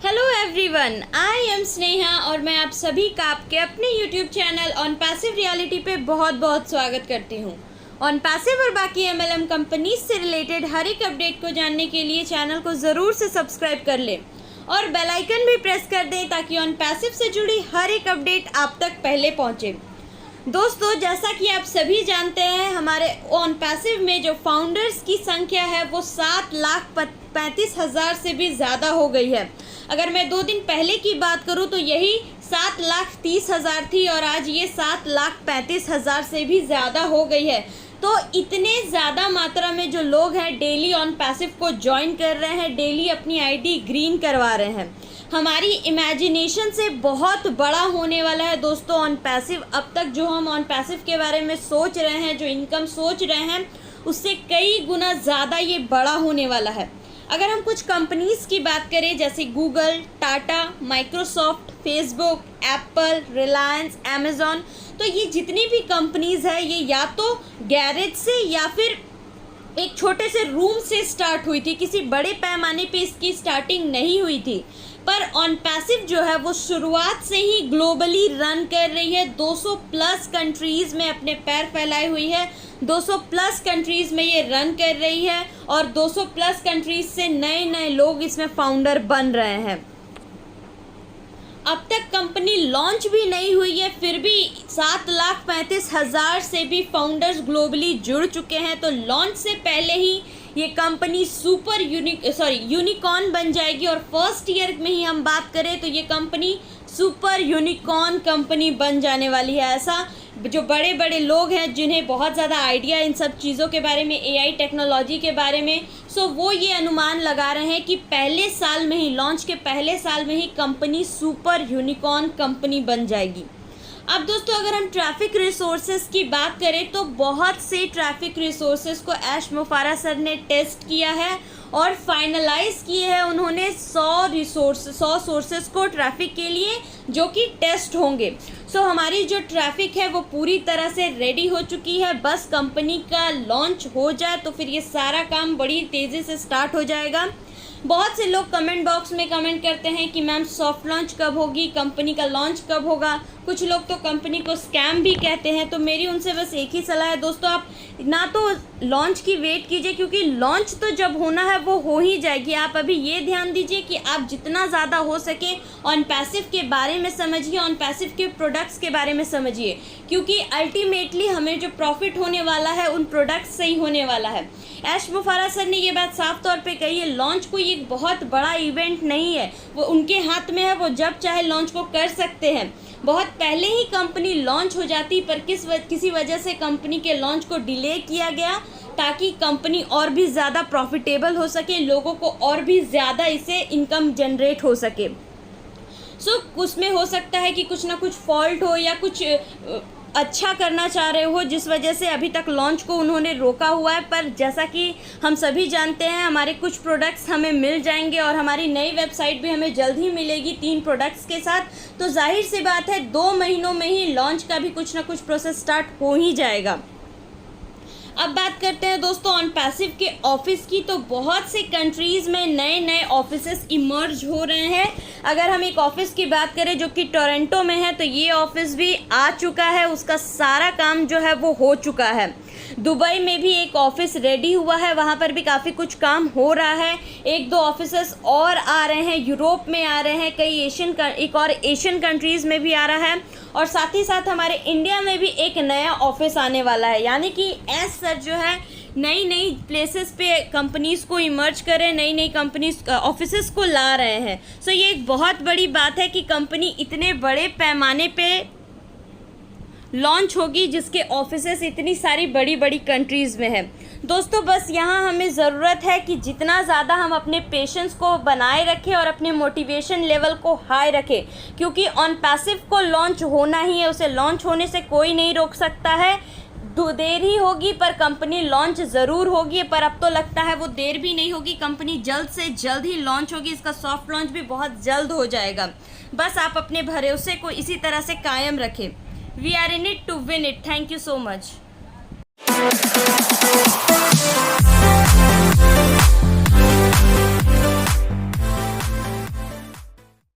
Hello everyone, I am Sneha और मैं आप सभी का आपके अपने YouTube channel on passive reality पे बहुत बहुत स्वागत करती हूँ। ऑन पैसिव और बाकी एमएलएम कंपनीज से रिलेटेड हर एक अपडेट को जानने के लिए चैनल को ज़रूर से सब्सक्राइब कर लें और बेल आइकन भी प्रेस कर दें ताकि ऑन पैसिव से जुड़ी हर एक अपडेट आप तक पहले पहुँचे। दोस्तों, जैसा कि आप सभी जानते हैं, हमारे ऑन पैसिव में जो फाउंडर्स की संख्या है वो 7,35,000 से भी ज़्यादा हो गई है। अगर मैं 2 दिन पहले की बात करूं तो यही 7,30,000 थी और आज ये 7,35,000 से भी ज़्यादा हो गई है। तो इतने ज़्यादा मात्रा में जो लोग हैं डेली ऑन पैसिव को ज्वाइन कर रहे हैं, डेली अपनी आईडी ग्रीन करवा रहे हैं। हमारी इमेजिनेशन से बहुत बड़ा होने वाला है दोस्तों ऑन पैसिव। अब तक जो हम ऑन पैसिव के बारे में सोच रहे हैं, जो इनकम सोच रहे हैं, उससे कई गुना ज़्यादा ये बड़ा होने वाला है। अगर हम कुछ कंपनीज़ की बात करें जैसे Google, Tata, Microsoft, Facebook, Apple, Reliance, Amazon, तो ये जितनी भी कंपनीज़ है ये या तो गैरेज से या फिर एक छोटे से रूम से स्टार्ट हुई थी। किसी बड़े पैमाने पे इसकी स्टार्टिंग नहीं हुई थी, पर ऑन पैसिव जो है वो शुरुआत से ही ग्लोबली रन कर रही है। 200 प्लस कंट्रीज़ में अपने पैर फैलाए हुई है। 200 प्लस कंट्रीज़ में ये रन कर रही है और 200 प्लस कंट्रीज़ से नए नए लोग इसमें फाउंडर बन रहे हैं। अब तक कंपनी लॉन्च भी नहीं हुई है, फिर भी 7,35,000 से भी फाउंडर्स ग्लोबली जुड़ चुके हैं। तो लॉन्च से पहले ही ये कंपनी सुपर यूनिकॉर्न बन जाएगी और फर्स्ट ईयर में ही हम बात करें तो ये कंपनी सुपर यूनिकॉर्न कंपनी बन जाने वाली है। ऐसा जो बड़े बड़े लोग हैं जिन्हें बहुत ज़्यादा आइडिया इन सब चीज़ों के बारे में, एआई टेक्नोलॉजी के बारे में, सो वो ये अनुमान लगा रहे हैं कि पहले साल में ही, लॉन्च के पहले साल में ही कंपनी सुपर यूनिकॉर्न कंपनी बन जाएगी। अब दोस्तों, अगर हम ट्रैफिक रिसोर्सेज की बात करें तो बहुत से ट्रैफिक रिसोर्सेज को ऐश मुफारा सर ने टेस्ट किया है और फाइनलाइज किए हैं उन्होंने 100 सोर्सेज को ट्रैफिक के लिए जो कि टेस्ट होंगे। सो हमारी जो ट्रैफिक है वो पूरी तरह से रेडी हो चुकी है। बस कंपनी का लॉन्च हो जाए तो फिर ये सारा काम बड़ी तेज़ी से स्टार्ट हो जाएगा। बहुत से लोग कमेंट बॉक्स में कमेंट करते हैं कि मैम सॉफ्ट लॉन्च कब होगी, कंपनी का लॉन्च कब होगा। कुछ लोग तो कंपनी को स्कैम भी कहते हैं। तो मेरी उनसे बस एक ही सलाह है दोस्तों, आप ना तो लॉन्च की वेट कीजिए क्योंकि लॉन्च तो जब होना है वो हो ही जाएगी। आप अभी ये ध्यान दीजिए कि आप जितना ज़्यादा हो सके ऑन पैसिव के बारे में समझिए, ऑन पैसिव के प्रोडक्ट्स के बारे में समझिए, क्योंकि अल्टीमेटली हमें जो प्रॉफिट होने वाला है उन प्रोडक्ट्स से ही होने वाला है। ऐश मुफारा सर ने ये बात साफ तौर पे कही है, लॉन्च कोई एक बहुत बड़ा इवेंट नहीं है, वो उनके हाथ में है, वो जब चाहे लॉन्च को कर सकते हैं। बहुत पहले ही कंपनी लॉन्च हो जाती, पर किसी वजह से कंपनी के लॉन्च को डिले किया गया ताकि कंपनी और भी ज़्यादा प्रॉफिटेबल हो सके, लोगों को और भी ज़्यादा इससे इनकम जनरेट हो सके। उसमें हो सकता है कि कुछ ना कुछ फॉल्ट हो या कुछ अच्छा करना चाह रहे हो जिस वजह से अभी तक लॉन्च को उन्होंने रोका हुआ है। पर जैसा कि हम सभी जानते हैं, हमारे कुछ प्रोडक्ट्स हमें मिल जाएंगे और हमारी नई वेबसाइट भी हमें जल्द ही मिलेगी 3 प्रोडक्ट्स के साथ। तो जाहिर सी बात है 2 महीनों में ही लॉन्च का भी कुछ ना कुछ प्रोसेस स्टार्ट हो ही जाएगा। अब बात करते हैं दोस्तों ऑन पैसिव के ऑफिस की। तो बहुत से कंट्रीज़ में नए नए ऑफिसेस इमर्ज हो रहे हैं। अगर हम एक ऑफिस की बात करें जो कि टोरंटो में है तो ये ऑफिस भी आ चुका है, उसका सारा काम जो है वो हो चुका है। दुबई में भी एक ऑफिस रेडी हुआ है, वहाँ पर भी काफ़ी कुछ काम हो रहा है। 1-2 ऑफिसेस और आ रहे हैं, यूरोप में आ रहे हैं, कई एक और एशियन कंट्रीज़ में भी आ रहा है और साथ ही साथ हमारे इंडिया में भी एक नया ऑफिस आने वाला है। यानी कि एस सर जो है नई नई प्लेसेस पे कंपनीज़ को इमर्ज करें, नई नई कंपनीज ऑफिसेस को ला रहे हैं। सो ये एक बहुत बड़ी बात है कि कंपनी इतने बड़े पैमाने पे लॉन्च होगी जिसके ऑफिसेस इतनी सारी बड़ी बड़ी कंट्रीज़ में है। दोस्तों, बस यहाँ हमें ज़रूरत है कि जितना ज़्यादा हम अपने पेशेंस को बनाए रखें और अपने मोटिवेशन लेवल को हाई रखें, क्योंकि ऑन पैसिव को लॉन्च होना ही है, उसे लॉन्च होने से कोई नहीं रोक सकता है। देर ही होगी पर कंपनी लॉन्च ज़रूर होगी, पर अब तो लगता है वो देर भी नहीं होगी, कंपनी जल्द से जल्द ही लॉन्च होगी। इसका सॉफ्ट लॉन्च भी बहुत जल्द हो जाएगा। बस आप अपने भरोसे को इसी तरह से कायम रखें। We are in it to win it. Thank you so much.